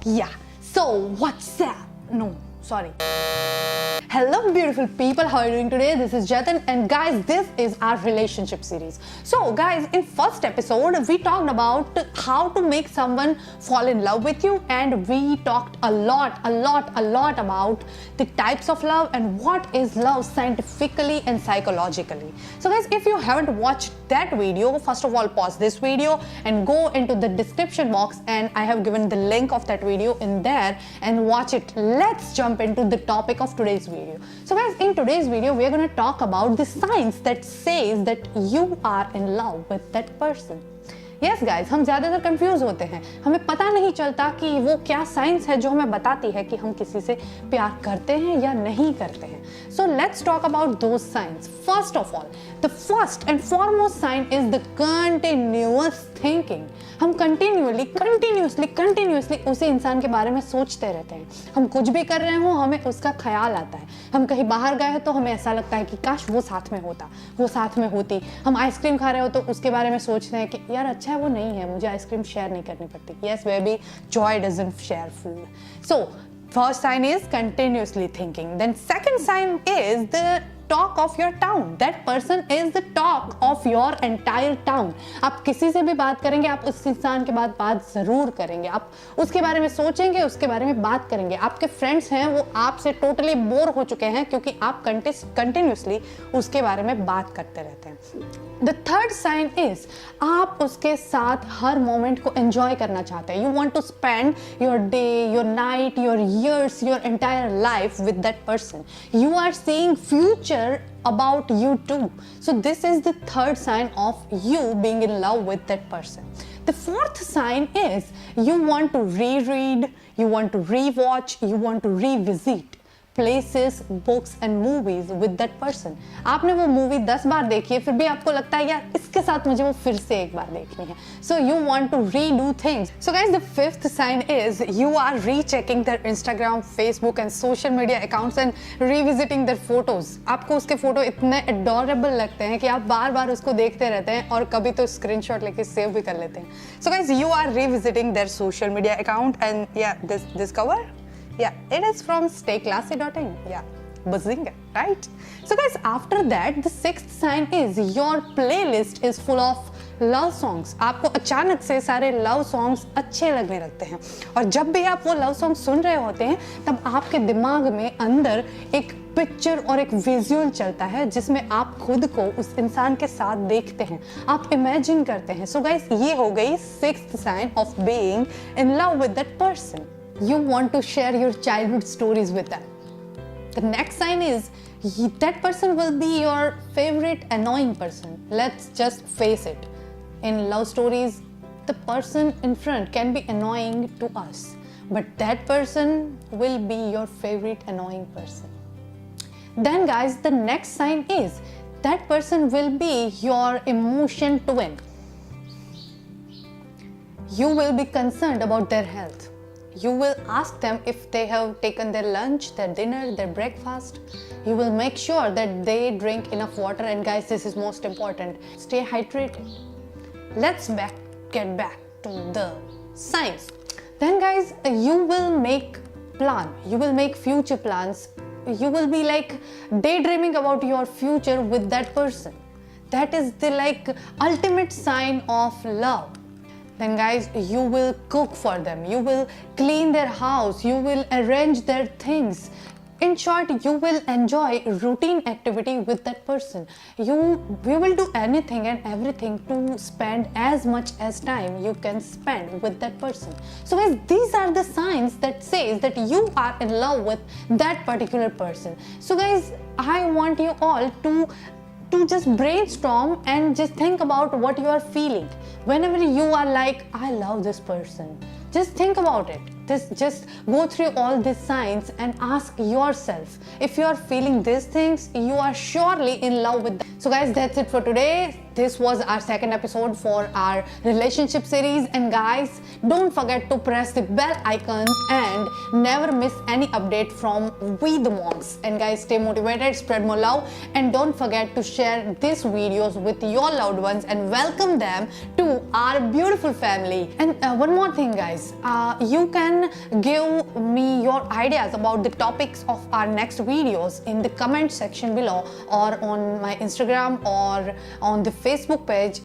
Yeah, so what's up? No, sorry. Hello beautiful people, how are you doing today? This is Jatin and guys, this is our relationship series. So guys, in first episode we talked about how to make someone fall in love with you, and we talked a lot about the types of love and what is love scientifically and psychologically. So guys, if you haven't watched that video, first of all pause this video and go into the description box, and I have given the link of that video in there and watch it. Let's jump into the topic of today's video. So guys, in today's video we are going to talk about the signs that says that you are in love with that person. Yes guys, हम ज़्यादातर confuse होते हैं, हमें पता नहीं चलता कि वो क्या साइंस है जो हमें बताती है कि हम किसी से प्यार करते हैं या नहीं करते हैं. So let's talk about those signs. First of all, the first and foremost sign is the continuous thinking. हम continuously उसी इंसान के बारे में सोचते रहते हैं. हम कुछ भी कर रहे हो हमें उसका ख्याल आता है. हम कहीं बाहर गए तो हमें ऐसा लगता है कि काश वो साथ में होता, वो साथ में होती. हम आइसक्रीम खा रहे हो तो उसके बारे में सोचते हैं कि यार अच्छा है वो नहीं है, मुझे आइसक्रीम शेयर नहीं करनी पड़ती. Yes baby, joy doesn't share food. So first sign is continuously thinking. Then second sign is the talk of your town. That person is the talk of your entire town. आप किसी से भी बात करेंगे, आप उस इंसान के बाद बात जरूर करेंगे, आप उसके बारे में सोचेंगे, उसके बारे में बात करेंगे. आपके फ्रेंड्स हैं वो आपसे टोटली बोर हो चुके हैं क्योंकि आप कंटिन्यूसली उसके बारे में बात करते रहते हैं. The third sign is आप उसके साथ हर मोमेंट को एंजॉय करना चाहते हैं. You want to spend your day, your night, your years, your entire life with that person. You are seeing future about you too. So this is the third sign of you being in love with that person. The fourth sign is you want to reread, you want to rewatch, you want to revisit places, books and movies with that person. आपने वो movie 10 बार देखी है फिर भी आपको लगता है यार इसके साथ मुझे वो फिर से एक बार देखनी है. So you want to redo things. So guys, the fifth sign is you are rechecking their Instagram, Facebook and social media accounts and revisiting their photos. आपको उसके फोटो इतने adorable लगते हैं कि आप बार बार उसको देखते रहते हैं और कभी तो स्क्रीनशॉट लेके सेव भी कर लेते हैं. So guys, you are revisiting their social media account, and yeah, this cover, yeah, it is from stayclassy.in. Yeah, bazinga, right? So guys, after that the sixth sign is your playlist is full of love songs. आपको अचानक से सारे love songs अच्छे लगने लगते हैं, और जब भी आप वो लव सॉन्ग सुन रहे होते हैं तब आपके दिमाग में अंदर एक पिक्चर और एक विजुअल चलता है जिसमें आप खुद को उस इंसान के साथ देखते हैं, आप इमेजिन करते हैं. सो गाइस, ये हो गई sixth sign of being in love with that person. You want to share your childhood stories with them. The next sign is that person will be your favorite annoying person. Let's just face it. In love stories, the person in front can be annoying to us, but that person will be your favorite annoying person. Then guys, the next sign is that person will be your emotion twin. You will be concerned about their health. You will ask them if they have taken their lunch, their dinner, their breakfast. You will make sure that they drink enough water, and guys, this is most important. Stay hydrated. Let's get back to the signs. Then guys, you will make plan. You will make future plans. You will be like daydreaming about your future with that person. That is the like ultimate sign of love. Then guys, you will cook for them, you will clean their house, you will arrange their things. In short, you will enjoy routine activity with that person. You will do anything and everything to spend as much as time you can spend with that person. So guys, these are the signs that says that you are in love with that particular person. So guys, I want you all to just brainstorm and just think about what you are feeling. Whenever you are like, I love this person, just think about it. Just go through all these signs and ask yourself if you are feeling these things, you are surely in love with them. So guys, that's it for today. This was our second episode for our relationship series, and guys, don't forget to press the bell icon and never miss any update from We The Monks. And guys, stay motivated, spread more love, and don't forget to share these videos with your loved ones and welcome them to our beautiful family. And one more thing guys, you can can give me your ideas about the topics of our next videos in the comment section below, or on my Instagram or on the Facebook page.